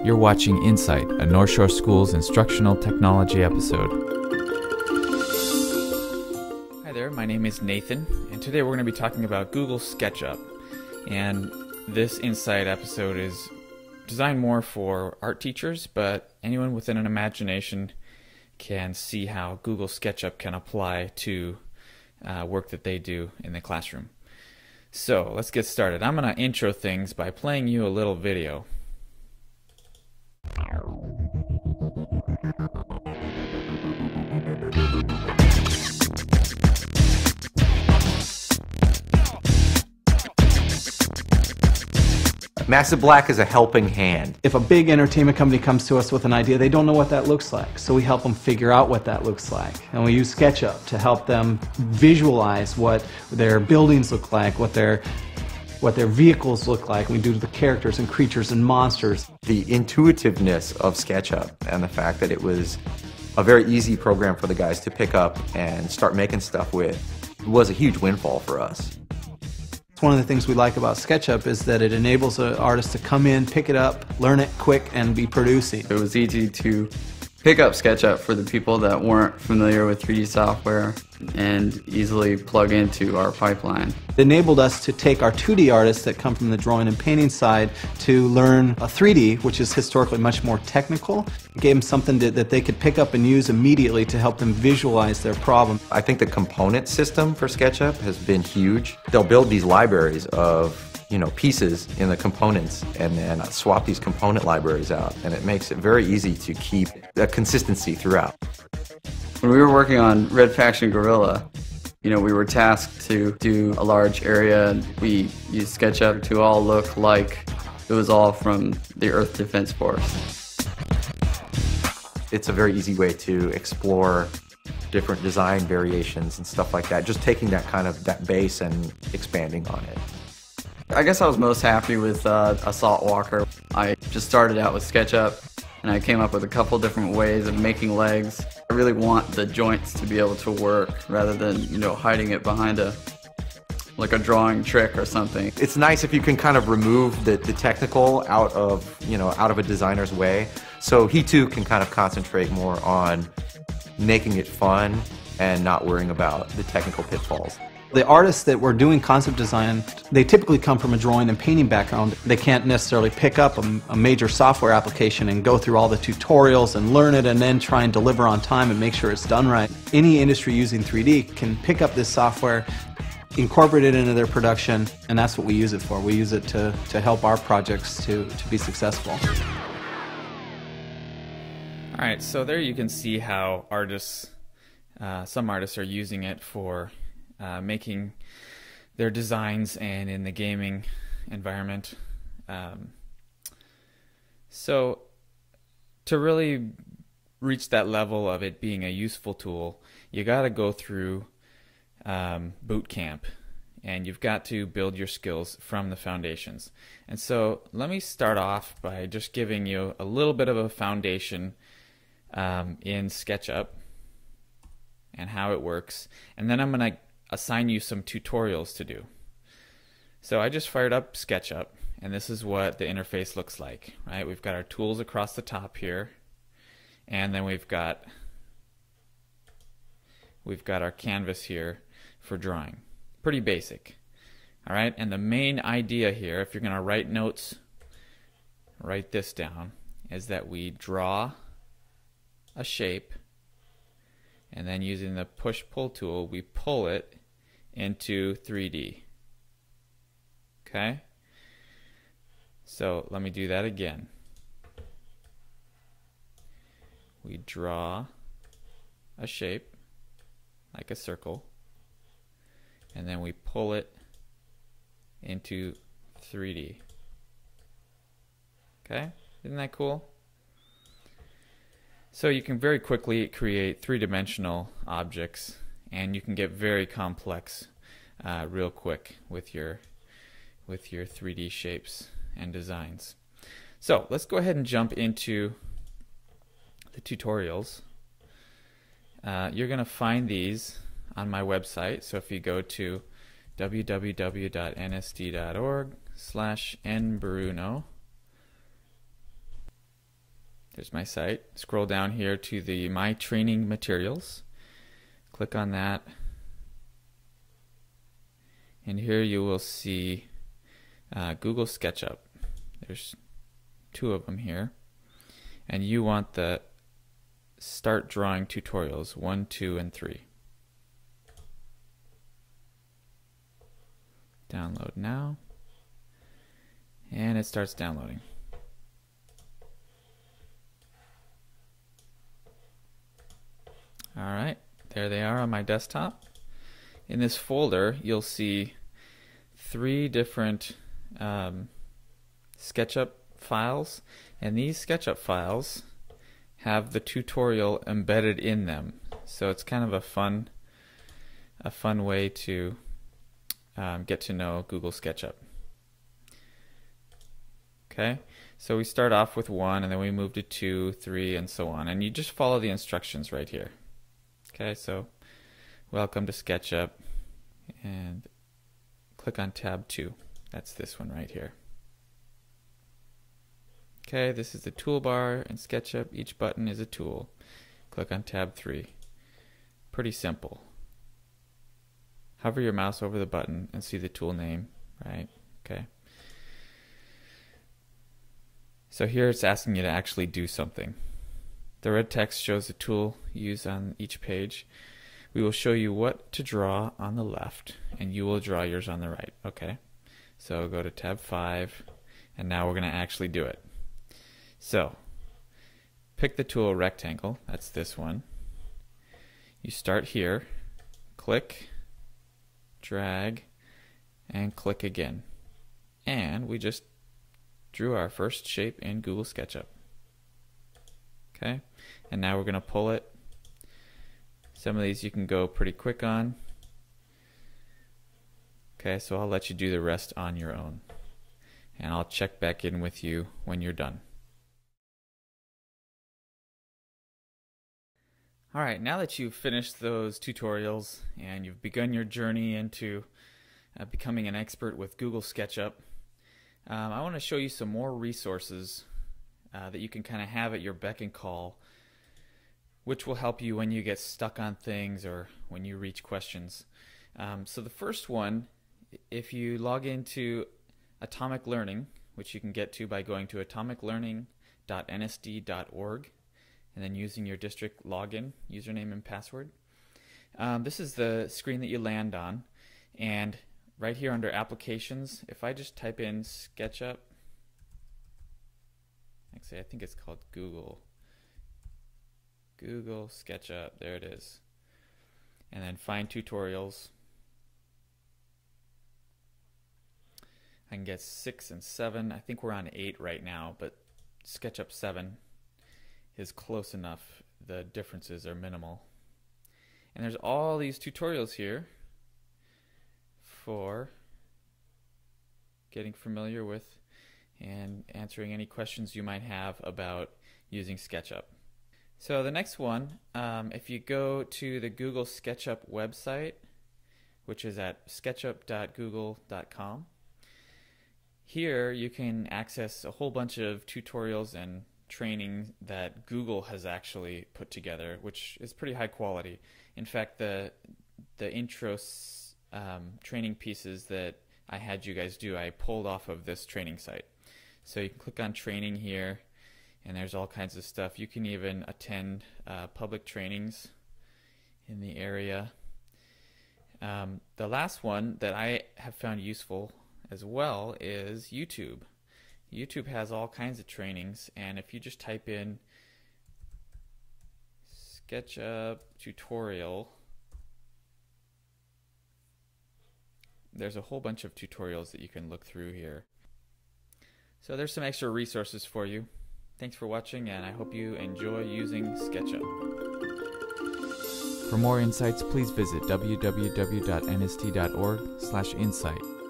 You're watching Insight, a North Shore School's instructional technology episode. Hi there, my name is Nathan, and today we're going to be talking about Google Sketchup. And this Insight episode is designed more for art teachers, but anyone with an imagination can see how Google Sketchup can apply to work that they do in the classroom. So let's get started. I'm going to intro things by playing you a little video. Massive Black is a helping hand. If a big entertainment company comes to us with an idea, they don't know what that looks like. So we help them figure out what that looks like. And we use Sketchup to help them visualize what their buildings look like, what their vehicles look like. We do the characters and creatures and monsters. The intuitiveness of Sketchup and the fact that it was a very easy program for the guys to pick up and start making stuff with was a huge windfall for us. One of the things we like about Sketchup is that it enables an artist to come in, pick it up, learn it quick, and be producing. It was easy to pick up Sketchup for the people that weren't familiar with 3D software and easily plug into our pipeline. It enabled us to take our 2D artists that come from the drawing and painting side to learn a 3D, which is historically much more technical. It gave them something that they could pick up and use immediately to help them visualize their problem. I think the component system for SketchUp has been huge. They'll build these libraries of pieces in the components and then swap these component libraries out, and it makes it very easy to keep a consistency throughout. When we were working on Red Faction Guerrilla, we were tasked to do a large area, and we used SketchUp to all look like it was all from the Earth Defense Force. It's a very easy way to explore different design variations and stuff like that, just taking that base and expanding on it. I guess I was most happy with Assault Walker. I just started out with SketchUp, and I came up with a couple different ways of making legs. I really want the joints to be able to work rather than, hiding it behind a drawing trick or something. It's nice if you can kind of remove the technical out of a designer's way, so he too can kind of concentrate more on making it fun and not worrying about the technical pitfalls. The artists that were doing concept design, they typically come from a drawing and painting background. They can't necessarily pick up a major software application and go through all the tutorials and learn it and then try and deliver on time and make sure it's done right. Any industry using 3D can pick up this software, incorporate it into their production, and that's what we use it for. We use it to help our projects to be successful. All right, so there you can see how some artists are using it for making their designs and in the gaming environment. So to really reach that level of it being a useful tool, you got to go through boot camp, and you've got to build your skills from the foundations. And so let me start off by just giving you a little bit of a foundation in SketchUp and how it works, and then I'm going to assign you some tutorials to do. So I just fired up SketchUp, and this is what the interface looks like, right? We've got our tools across the top here, and then we've got our canvas here for drawing. Pretty basic. All right, and the main idea here, if you're going to write notes, write this down, is that we draw a shape, and then using the push-pull tool, we pull it into 3D. Okay? So let me do that again. We draw a shape, like a circle, and then we pull it into 3D. Okay? Isn't that cool? So you can very quickly create three-dimensional objects, and you can get very complex real quick with your 3D shapes and designs. So let's go ahead and jump into the tutorials. You're going to find these on my website. So if you go to www.nsd.org/nbruno, There's my site. Scroll down here to the My Training Materials. Click on that. And here you will see Google Sketchup. There's 2 of them here. And you want the Start Drawing Tutorials 1, 2, and 3. Download now. And it starts downloading. Alright, there they are on my desktop. In this folder, you'll see 3 different SketchUp files, and these SketchUp files have the tutorial embedded in them. So it's kind of a fun way to get to know Google SketchUp. Okay, so we start off with 1, and then we move to 2, 3, and so on, and you just follow the instructions right here. Okay, so welcome to SketchUp, and click on tab 2. That's this one right here. Okay, this is the toolbar in SketchUp. Each button is a tool. Click on tab 3. Pretty simple. Hover your mouse over the button and see the tool name, right? Okay. So here it's asking you to actually do something. The red text shows the tool used on each page. We will show you what to draw on the left, and you will draw yours on the right. Okay, so go to tab 5, and now we're going to actually do it. So pick the tool rectangle. That's this one. You start here, click, drag, and click again. And we just drew our first shape in Google SketchUp. Okay, and now we're going to pull it. Some of these you can go pretty quick on. Okay, so I'll let you do the rest on your own. And I'll check back in with you when you're done. Alright, now that you've finished those tutorials and you've begun your journey into becoming an expert with Google SketchUp, I want to show you some more resources that you can kind of have at your beck and call, which will help you when you get stuck on things or when you reach questions. So the first one, if you log into Atomic Learning, which you can get to by going to atomiclearning.nsd.org and then using your district login, username and password. This is the screen that you land on, and right here under Applications, if I just type in SketchUp, actually I think it's called Google SketchUp, there it is, and then find tutorials. I can get 6 and 7. I think we're on 8 right now, but SketchUp 7 is close enough. The differences are minimal. And there's all these tutorials here for getting familiar with and answering any questions you might have about using SketchUp. So the next one, if you go to the Google SketchUp website, which is at sketchup.google.com, here you can access a whole bunch of tutorials and training that Google has actually put together, which is pretty high quality. In fact, the intro training pieces that I had you guys do, I pulled off of this training site. So you can click on training here, and there's all kinds of stuff. You can even attend public trainings in the area. The last one that I have found useful as well is YouTube. YouTube has all kinds of trainings, and if you just type in SketchUp tutorial, there's a whole bunch of tutorials that you can look through here. So there's some extra resources for you. Thanks for watching, and I hope you enjoy using SketchUp. For more insights, please visit www.nsd.org/insight.